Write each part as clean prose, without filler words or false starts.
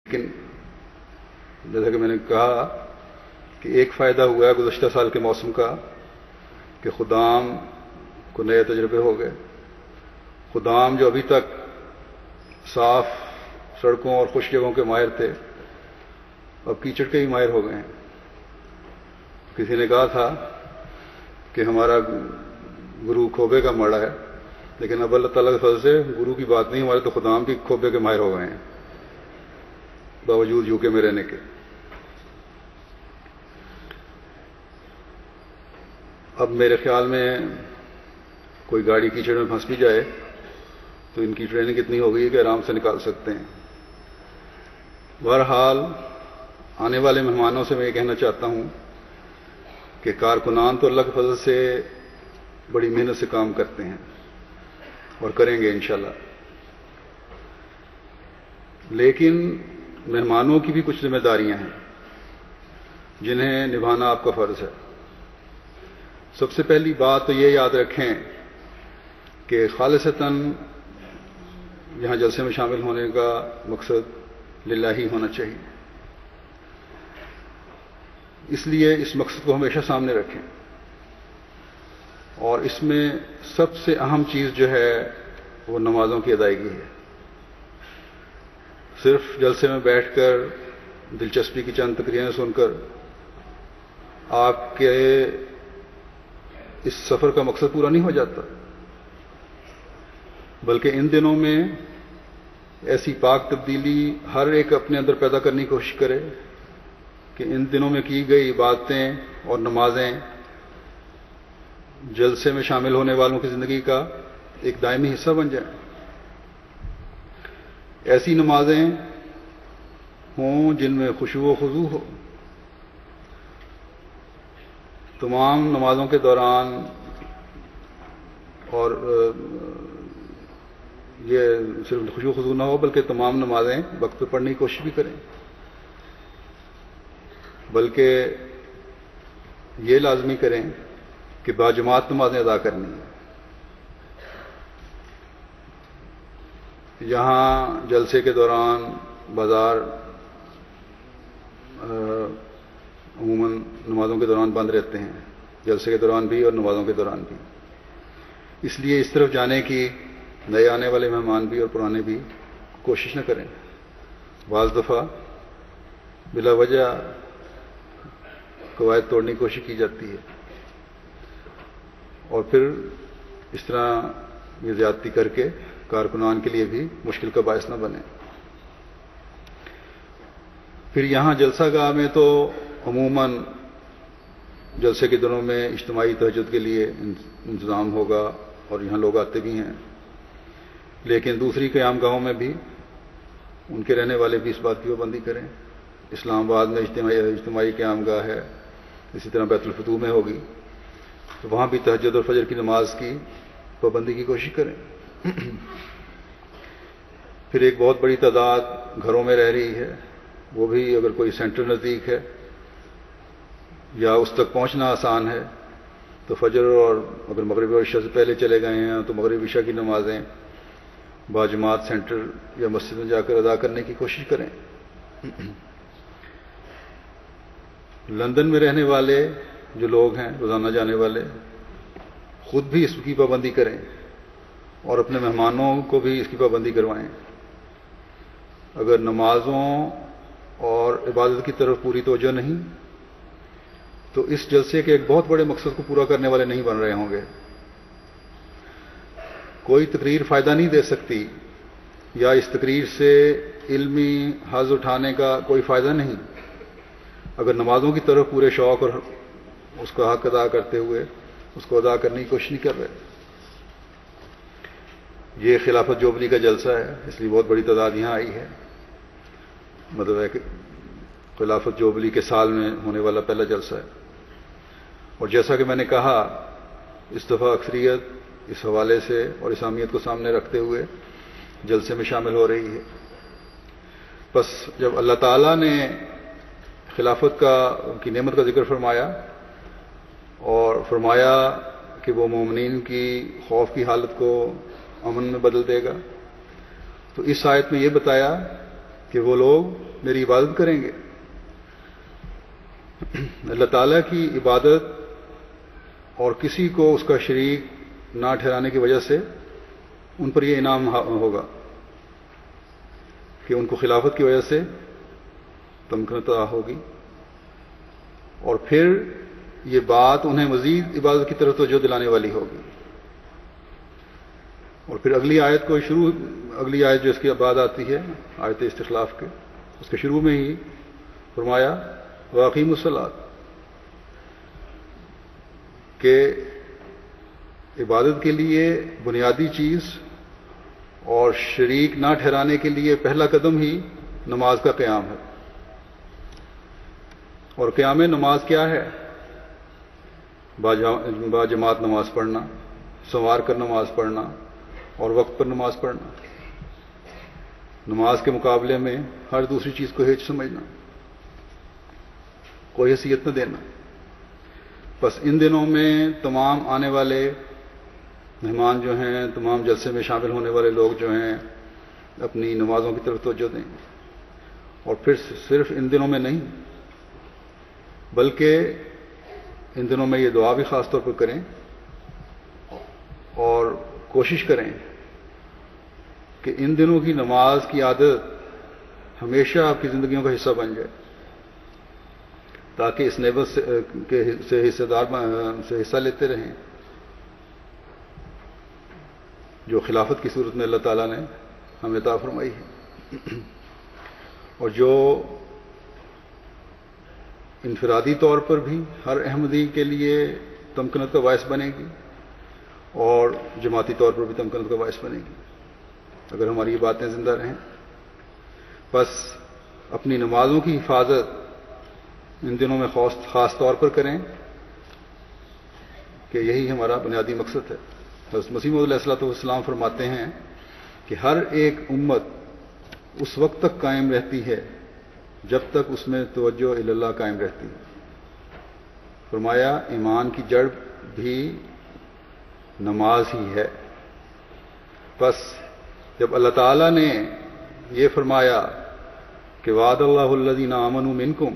لیکن جیسا کہ میں نے کہا کہ ایک فائدہ ہوا ہے گزشتہ سال کے موسم کا کہ خدام کو نئے تجربے ہو گئے. خدام جو ابھی تک صاف سڑکوں اور خشک جگہوں کے ماہر تھے اب کیچڑ کے ہی ماہر ہو گئے ہیں. کسی نے کہا تھا کہ ہمارا گرو کھوبے کا مڑا ہے، لیکن اب اللہ تعالیٰ کے فضل سے گرو کی بات نہیں، ہمارے تو خدام بھی کھوبے کے ماہر ہو گئے ہیں باوجود یو کے میں رہنے کے. اب میرے خیال میں کوئی گاڑی کیچڑ میں پھنس بھی جائے تو ان کی ٹریننگ اتنی ہو گئی ہے کہ آرام سے نکال سکتے ہیں. بہرحال آنے والے مہمانوں سے میں یہ کہنا چاہتا ہوں کہ کارکنان تو اللہ کے فضل سے بڑی محنت سے کام کرتے ہیں اور کریں گے انشاءاللہ، لیکن مہمانوں کی بھی کچھ ذمہ داریاں ہیں جنہیں نبھانا آپ کا فرض ہے. سب سے پہلی بات تو یہ یاد رکھیں کہ خالصتاً یہاں جلسے میں شامل ہونے کا مقصد للہ ہونا چاہیے. اس لیے اس مقصد کو ہمیشہ سامنے رکھیں، اور اس میں سب سے اہم چیز جو ہے وہ نمازوں کی ادائیگی ہے. صرف جلسے میں بیٹھ کر دلچسپی کی چند تقریریں سن کر آپ کے اس سفر کا مقصد پورا نہیں ہو جاتا، بلکہ ان دنوں میں ایسی پاک تبدیلی ہر ایک اپنے اندر پیدا کرنے کی کوشش کرے کہ ان دنوں میں کی گئی باتیں اور نمازیں جلسے میں شامل ہونے والوں کی زندگی کا ایک دائمی حصہ بن جائیں. ایسی نمازیں ہوں جن میں خشوع و خضوع ہو. تمام نمازوں کے دوران، اور یہ صرف خشوع و خضوع نہ ہو بلکہ تمام نمازیں وقت پہ پڑھنے کی کوشش بھی کریں، بلکہ یہ لازمی کریں کہ باجماعت نمازیں ادا کرنی ہیں. یہاں جلسے کے دوران بازار عموماً نمازوں کے دوران بند رہتے ہیں، جلسے کے دوران بھی اور نمازوں کے دوران بھی. اس لیے اس طرف جانے کی نئے آنے والے مہمان بھی اور پرانے بھی کوشش نہ کریں. بعض دفعہ بلا وجہ قواعد توڑنے کی کوشش کی جاتی ہے اور پھر اس طرح یہ زیادتی کر کے کارکنان کے لیے بھی مشکل کا باعث نہ بنے. پھر یہاں جلسہ گاہ میں تو عموماً جلسے کے دنوں میں اجتماعی تہجد کے لیے انتظام ہوگا اور یہاں لوگ آتے بھی ہیں، لیکن دوسری قیام گاہوں میں بھی ان کے رہنے والے بھی اس بات کی پابندی کریں. اسلام آباد میں اجتماعی قیام گاہ ہے، اسی طرح بیت الفتوح میں ہوگی، تو وہاں بھی تہجد اور فجر کی نماز کی پابندی کی کوشش کریں. پھر ایک بہت بڑی تعداد گھروں میں رہ رہی ہے، وہ بھی اگر کوئی سینٹر نزدیک ہے یا اس تک پہنچنا آسان ہے تو فجر، اور اگر مغرب اور عشاء سے پہلے چلے گئے ہیں تو مغرب عشاء کی نمازیں باجماعت سینٹر یا مسجد میں جا کر ادا کرنے کی کوشش کریں. لندن میں رہنے والے جو لوگ ہیں روزانہ جانے والے، خود بھی اس کی پابندی کریں اور اپنے مہمانوں کو بھی اس کی پابندی کروائیں. اگر نمازوں اور عبادت کی طرف پوری توجہ نہیں تو اس جلسے کے ایک بہت بڑے مقصد کو پورا کرنے والے نہیں بن رہے ہوں گے. کوئی تقریر فائدہ نہیں دے سکتی یا اس تقریر سے علمی حظ اٹھانے کا کوئی فائدہ نہیں اگر نمازوں کی طرف پورے شوق اور اس کا حق ادا کرتے ہوئے اس کو ادا کرنے کی کوشش نہیں کر رہے. یہ خلافت جوبلی کا جلسہ ہے، اس لیے بہت بڑی تعداد یہاں آئی ہے. مطلب ہے کہ خلافت جوبلی کے سال میں ہونے والا پہلا جلسہ ہے، اور جیسا کہ میں نے کہا اس دفعہ اکثریت اس حوالے سے اور اسلامیت کو سامنے رکھتے ہوئے جلسے میں شامل ہو رہی ہے. بس جب اللہ تعالیٰ نے خلافت کی نعمت کا ذکر فرمایا اور فرمایا کہ وہ مومنین کی خوف کی حالت کو امن میں بدل دے گا، تو اس آیت میں یہ بتایا کہ وہ لوگ میری عبادت کریں گے. اللہ تعالیٰ کی عبادت اور کسی کو اس کا شریک نہ ٹھہرانے کی وجہ سے ان پر یہ انعام ہوگا کہ ان کو خلافت کی وجہ سے تمکنت ہوگی، اور پھر یہ بات انہیں مزید عبادت کی طرف توجہ دلانے والی ہوگی. اور پھر اگلی آیت جو اس کی بعد آتی ہے، آیت استخلاف کے، اس کے شروع میں ہی فرمایا واقیم الصلاۃ، کہ عبادت کے لیے بنیادی چیز اور شریک نہ ٹھہرانے کے لیے پہلا قدم ہی نماز کا قیام ہے. اور قیام نماز کیا ہے؟ باجماعت نماز پڑھنا، سنوار کر نماز پڑھنا اور وقت پر نماز پڑھنا، نماز کے مقابلے میں ہر دوسری چیز کو ہیچ سمجھنا، کوئی حیثیت نہ دینا. بس ان دنوں میں تمام آنے والے مہمان جو ہیں، تمام جلسے میں شامل ہونے والے لوگ جو ہیں، اپنی نمازوں کی طرف توجہ دیں. اور پھر صرف ان دنوں میں نہیں، بلکہ ان دنوں میں یہ دعا بھی خاص طور پر کریں اور کوشش کریں کہ ان دنوں کی نماز کی عادت ہمیشہ آپ کی زندگیوں کا حصہ بن جائے، تاکہ اس نعمت سے حصہ لیتے رہیں جو خلافت کی صورت میں اللہ تعالیٰ نے ہمیں عطا فرمائی ہے، اور جو انفرادی طور پر بھی ہر احمدی کے لیے تمکنت کا باعث بنے گی اور جماعتی طور پر بھی تمکنت کا باعث بنے گی اگر ہماری یہ باتیں زندہ رہیں. بس اپنی نمازوں کی حفاظت ان دنوں میں خاص طور پر کریں کہ یہی ہمارا بنیادی مقصد ہے. حضرت مسیح موعود علیہ الصلوۃ والسلام فرماتے ہیں کہ ہر ایک امت اس وقت تک قائم رہتی ہے جب تک اس میں توجہ الی اللہ قائم رہتی ہے. فرمایا ایمان کی جڑ بھی نماز ہی ہے. بس جب اللہ تعالیٰ نے یہ فرمایا کہ وعد اللہ الذین آمنوا منکم،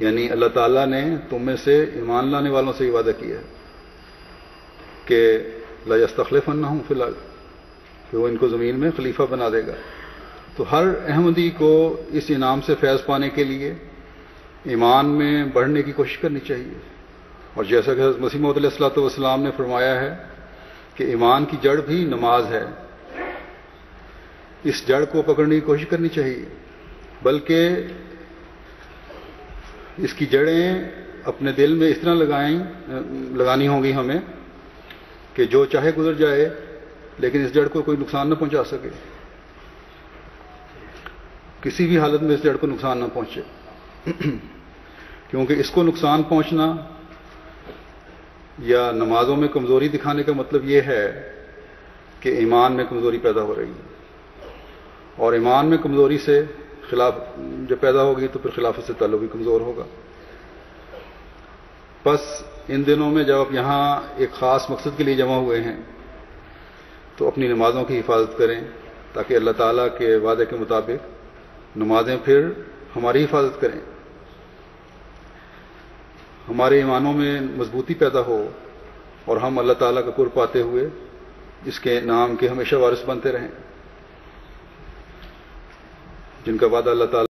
یعنی اللہ تعالیٰ نے تم میں سے ایمان لانے والوں سے یہ وعدہ کیا ہے کہ لا یستخلفنہم فی الارض، کہ وہ ان کو زمین میں خلیفہ بنا دے گا. تو ہر احمدی کو اس انعام سے فیض پانے کے لیے ایمان میں بڑھنے کی کوشش کرنی چاہیے. اور جیسا کہ حضرت مسیح موعود علیہ الصلوۃ والسلام نے فرمایا ہے کہ ایمان کی جڑ بھی نماز ہے، اس جڑ کو پکڑنے کی کوشش کرنی چاہیے، بلکہ اس کی جڑیں اپنے دل میں اس طرح لگانی ہوں گی ہمیں کہ جو چاہے گزر جائے لیکن اس جڑ کو کوئی نقصان نہ پہنچا سکے، کسی بھی حالت میں اس جڑ کو نقصان نہ پہنچے. کیونکہ اس کو نقصان پہنچنا یا نمازوں میں کمزوری دکھانے کا مطلب یہ ہے کہ ایمان میں کمزوری پیدا ہو رہی ہے، اور ایمان میں کمزوری سے جب پیدا ہوگی تو پھر خلافت سے تعلق بھی کمزور ہوگا. بس ان دنوں میں جب آپ یہاں ایک خاص مقصد کے لیے جمع ہوئے ہیں تو اپنی نمازوں کی حفاظت کریں تاکہ اللہ تعالیٰ کے وعدے کے مطابق نمازیں پھر ہماری حفاظت کریں، ہمارے ایمانوں میں مضبوطی پیدا ہو اور ہم اللہ تعالیٰ کا قرب پاتے ہوئے اس کے نام کے ہمیشہ وارث بنتے رہیں جن کا وعدہ اللہ تعالیٰ